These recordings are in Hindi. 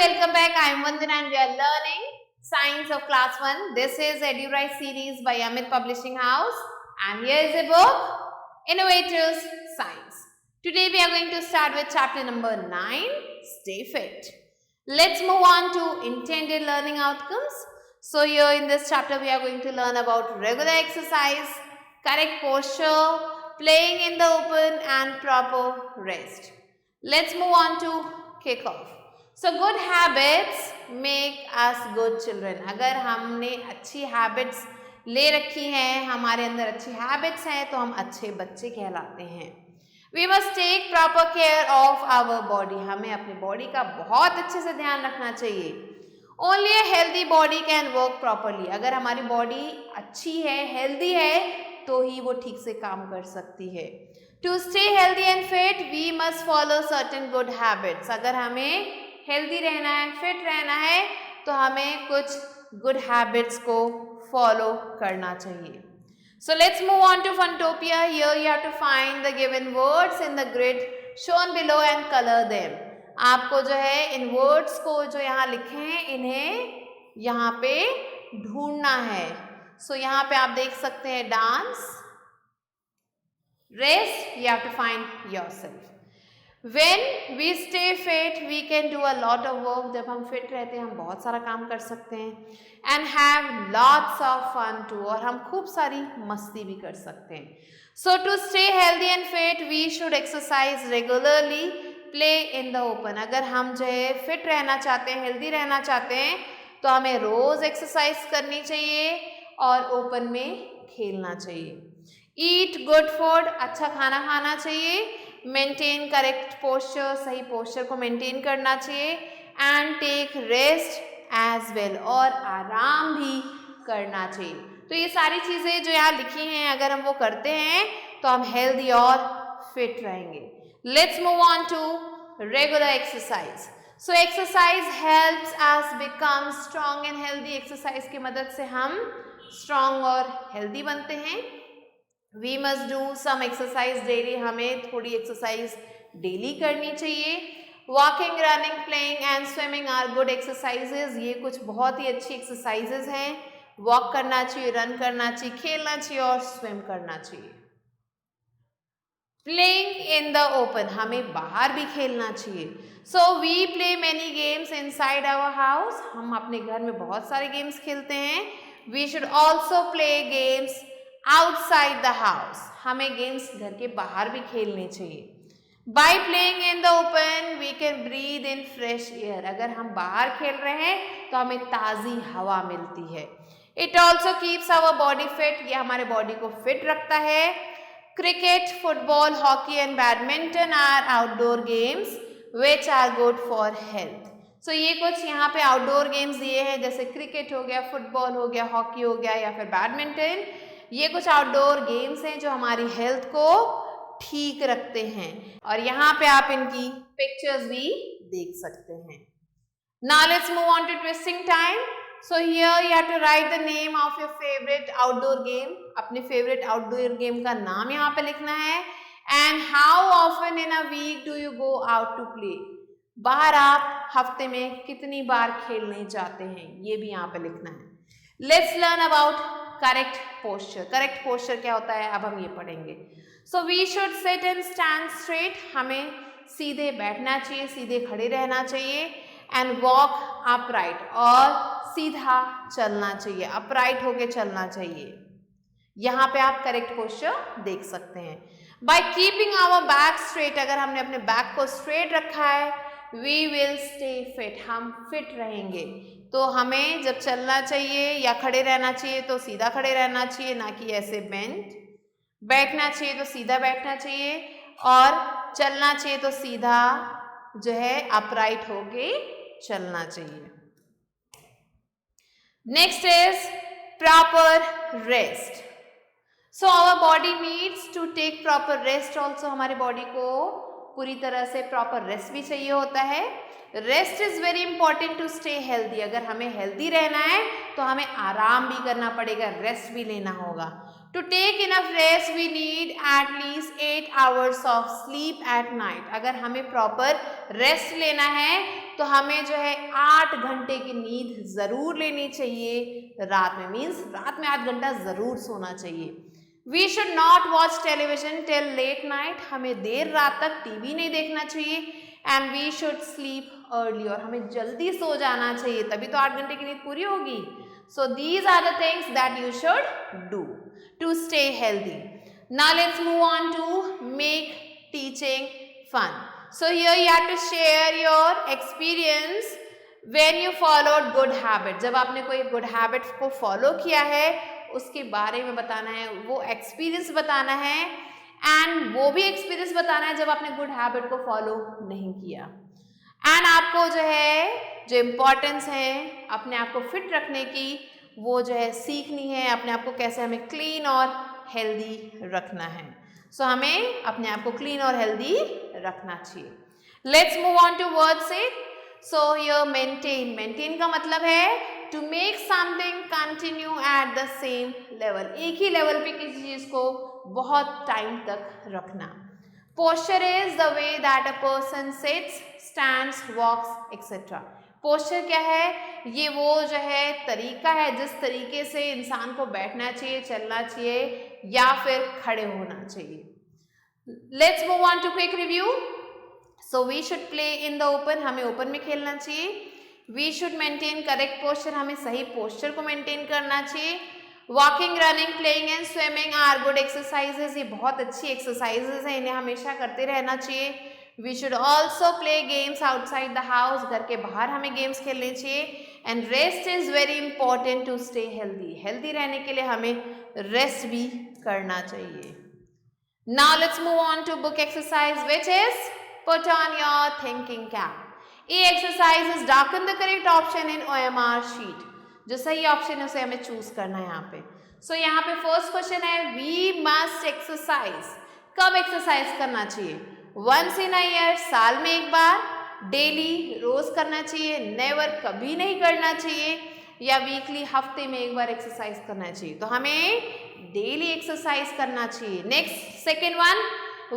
welcome back. I am Vandana and we are learning Science of Class 1. This is EduRise series by Amit Publishing House and here is a book, Innovators Science. Today we are going to start with chapter number 9, Stay Fit. Let's move on to intended learning outcomes. So here in this chapter we are going to learn about regular exercise, correct posture, playing in the open and proper rest. Let's move on to kick off. So good habits make us good children. अगर हमने अच्छी habits ले रखी हैं, हमारे अंदर अच्छी habits हैं, तो हम अच्छे बच्चे कहलाते हैं. We must take proper care of our body. हमें अपनी body का बहुत अच्छे से ध्यान रखना चाहिए. Only a healthy body can work properly. अगर हमारी body अच्छी है, healthy है, तो ही वो ठीक से काम कर सकती है. To stay healthy and fit, we must follow certain good habits. अगर हमें हेल्दी रहना है, फिट रहना है, तो हमें कुछ गुड हैबिट्स को फॉलो करना चाहिए. So let's move on to Funtopia. Here you have to find the given words in the grid shown below and colour them. आपको जो है इन वर्ड्स को जो यहाँ लिखे हैं, इन्हें यहाँ पे ढूंढना है. सो यहाँ पे आप देख सकते हैं dance, rest. You have to find yourself. When we stay fit, we can do a lot of work. जब हम fit रहते हैं, हम बहुत सारा काम कर सकते हैं. And have lots of fun too. और हम खूब सारी मस्ती भी कर सकते हैं. So to stay healthy and fit, we should exercise regularly, play in the open. अगर हम जो है fit रहना चाहते हैं, healthy रहना चाहते हैं, तो हमें रोज एक्सरसाइज करनी चाहिए और ओपन में खेलना चाहिए. Eat good food. अच्छा खाना खाना चाहिए. मेंटेन करेक्ट पोस्चर, सही पोस्चर को मेंटेन करना चाहिए. And take rest as well. और आराम भी करना चाहिए. तो ये सारी चीज़ें जो यहाँ लिखी हैं, अगर हम वो करते हैं तो हम हेल्दी और फिट रहेंगे. Let's move on to regular exercise. So exercise helps us become strong and healthy. Exercise की मदद से हम स्ट्रॉन्ग और हेल्दी बनते हैं. We must do some exercise daily. हमें थोड़ी एक्सरसाइज डेली करनी चाहिए. Walking, running, playing and swimming are good exercises. ये कुछ बहुत ही अच्छी एक्सरसाइजेज हैं. वॉक करना चाहिए, रन करना चाहिए, खेलना चाहिए और स्विम करना चाहिए. Playing in the open. हमें बाहर भी खेलना चाहिए. So we play many games inside our house. हम अपने घर में बहुत सारे गेम्स खेलते हैं. We should also play games outside the house. हमें गेम्स घर के बाहर भी खेलने चाहिए. By playing in the open we can breathe in fresh air. अगर हम बाहर खेल रहे हैं तो हमें ताज़ी हवा मिलती है. It also keeps our body fit. ये हमारे बॉडी को फिट रखता है. Cricket, football, hockey and badminton are outdoor games which are good for health. So ये कुछ यहाँ पे आउटडोर गेम्स दिए हैं, जैसे क्रिकेट हो गया, फुटबॉल हो गया, हॉकी हो गया या फिर बैडमिंटन. ये कुछ आउटडोर गेम्स हैं जो हमारी हेल्थ को ठीक रखते हैं. और यहाँ पे आप इनकी पिक्चर्स भी देख सकते हैं. Now let's move on to twisting time. So here you have to write the name of your favourite outdoor game. अपने फेवरेट आउटडोर गेम का नाम यहाँ पे लिखना है. And how often in a week do you go out to play. बाहर आप हफ्ते में कितनी बार खेलने जाते हैं, ये भी यहाँ पे लिखना है. Let's learn about correct posture. Correct posture क्या होता है, अब हम ये पढ़ेंगे. So we should sit and stand straight. हमें सीधे बैठना चाहिए, सीधे खड़े रहना चाहिए. And walk upright. और सीधा चलना चाहिए, अपराइट होके चलना चाहिए. यहाँ पे आप करेक्ट पोस्चर देख सकते हैं. By keeping our back straight. अगर हमने अपने बैक को स्ट्रेट रखा है, वी विल स्टे फिट. हम फिट रहेंगे. तो हमें जब चलना चाहिए या खड़े रहना चाहिए तो सीधा खड़े रहना चाहिए, ना कि ऐसे बेंड. बैठना चाहिए तो सीधा बैठना चाहिए और चलना चाहिए तो सीधा जो है अपराइट होके चलना चाहिए. Next is proper rest. So our body needs to take proper rest also. हमारी बॉडी को पूरी तरह से प्रॉपर रेस्ट भी चाहिए होता है. Rest is very important to stay healthy. अगर हमें हेल्दी रहना है तो हमें आराम भी करना पड़ेगा, रेस्ट भी लेना होगा. To take enough rest we need at least 8 hours of sleep at night. अगर हमें प्रॉपर रेस्ट लेना है तो हमें जो है 8 घंटे की नींद ज़रूर लेनी चाहिए रात में, मीन्स रात में 8 घंटा ज़रूर सोना चाहिए। We should not watch television till late night, हमें देर रात तक टीवी नहीं देखना चाहिए। And we should sleep early, और हमें जल्दी सो जाना चाहिए, तभी तो 8 घंटे की नींद पूरी होगी। So these are the things that you should do to stay healthy. Now let's move on to make teaching fun. So here you have to share your experience when you followed good habit. जब आपने कोई good habit को follow किया है उसके बारे में बताना है, वो experience बताना है, and वो भी experience बताना है जब आपने good habit को follow नहीं किया। And आपको जो है जो importance है अपने आप को fit रखने की, वो जो है सीखनी है, अपने आप को कैसे हमें clean और healthy रखना है। सो हमें अपने आप को क्लीन और हेल्दी रखना चाहिए। Let's move on to word से। सो योर मेंटेन, मेंटेन का मतलब है to make something continue at the same level, एक ही लेवल पे किसी चीज को बहुत टाइम तक रखना। Posture is the way that a person sits, stands, walks etcetera. Posture क्या है? ये वो जो है तरीका है जिस तरीके से इंसान को बैठना चाहिए, चलना चाहिए या फिर खड़े होना चाहिए। Let's move on to quick review. So we should play in the open, हमें ओपन में खेलना चाहिए। We should maintain correct posture, हमें सही पोस्चर को मेंटेन करना चाहिए। Walking, running, playing and swimming are good exercises, ये बहुत अच्छी एक्सरसाइजेज हैं, इन्हें हमेशा करते रहना चाहिए। We should also play games outside the house, घर के बाहर हमें गेम्स खेलने चाहिए। And rest is very important to stay healthy, healthy रहने के लिए हमें रेस्ट भी करना चाहिए। Now let's move on to book exercise which is put on your thinking cap. A exercise is darken the correct option in OMR sheet, जो सही ऑप्शन है उसे हमें चूज करना है यहाँ पे। सो यहाँ पे फर्स्ट क्वेश्चन है वी मस्ट एक्सरसाइज, कब एक्सरसाइज करना चाहिए? वंस इन अ ईयर, साल में एक बार, डेली, रोज करना चाहिए, नेवर, कभी नहीं करना चाहिए, या वीकली, हफ्ते में एक बार एक्सरसाइज करना चाहिए। तो हमें डेली एक्सरसाइज करना चाहिए। Next second one,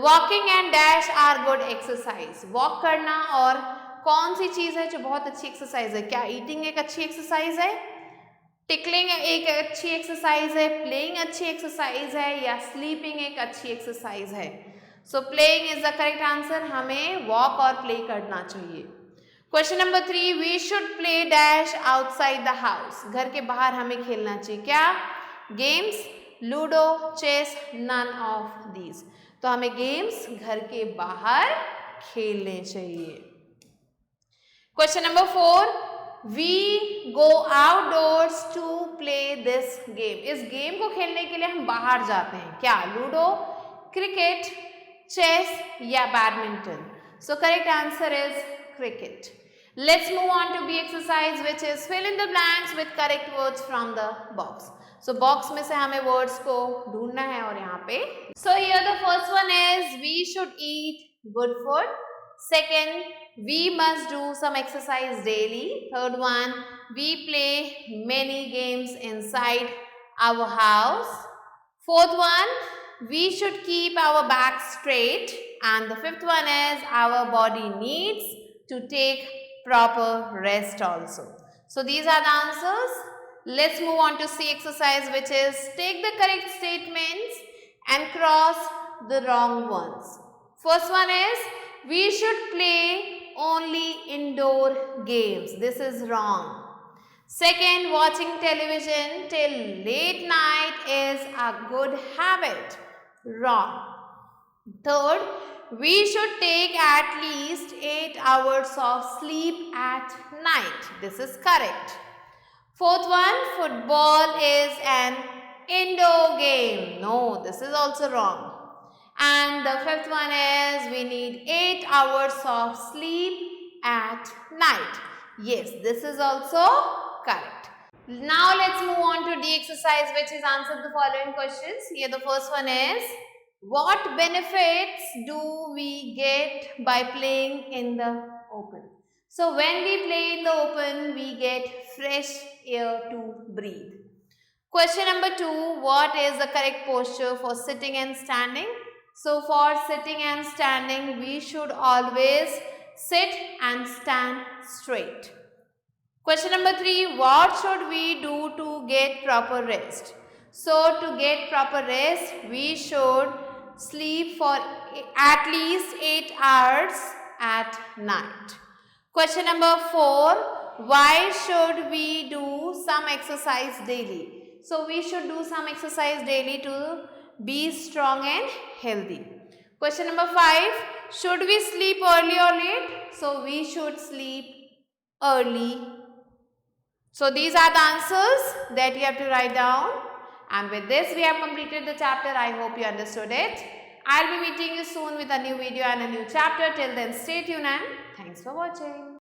walking and dash are good exercise, walk करना और कौन सी चीज है जो बहुत अच्छी एक्सरसाइज है? क्या ईटिंग एक अच्छी एक्सरसाइज है, टिकलिंग एक अच्छी एक्सरसाइज है, प्लेइंग अच्छी एक्सरसाइज है, या स्लीपिंग एक अच्छी एक्सरसाइज है? So playing is the correct answer, हमें वॉक और प्ले करना चाहिए। Question number 3, we should play dash outside the house, घर के बाहर हमें खेलना चाहिए। क्या? Games, ludo, chess, none of these. तो हमें गेम्स घर के बाहर खेलने चाहिए। Question number 4, we go outdoors to play this game, इस गेम को खेलने के लिए हम बाहर जाते हैं। क्या? लूडो, क्रिकेट, चेस या badminton? So correct answer is cricket. Let's move on to B exercise which is fill in the blanks with correct words from the box. So box में से हमें वर्ड्स को ढूंढना है और यहाँ पे so here the first one is we should eat good food. Second, we must do some exercise daily. Third one, we play many games inside our house. Fourth one, we should keep our back straight. And the fifth one is our body needs to take proper rest also. So these are the answers. Let's move on to C exercise, which is take the correct statements and cross the wrong ones. First one is we should play only indoor games. This is wrong. Second, watching television till late night is a good habit. Wrong. Third, we should take at least 8 hours of sleep at night. This is correct. Fourth one, football is an indoor game. No, this is also wrong. And the fifth one is we need 8 hours of sleep at night. Yes, this is also correct. Now let's move on to D exercise, which is answer the following questions. Here the first one is what benefits do we get by playing in the open? So when we play in the open, we get fresh air to breathe. Question number 2, what is the correct posture for sitting and standing? So for sitting and standing, we should always Sit and stand straight. Question number 3, what should we do to get proper rest? So to get proper rest, we should sleep for at least 8 hours at night. Question number 4, why should we do some exercise daily? So we should do some exercise daily to be strong and healthy. Question number 5, should we sleep early or late? So we should sleep early. So these are the answers that you have to write down. And with this we have completed the chapter. I hope you understood it. I'll be meeting you soon with a new video and a new chapter. Till then, stay tuned and thanks for watching.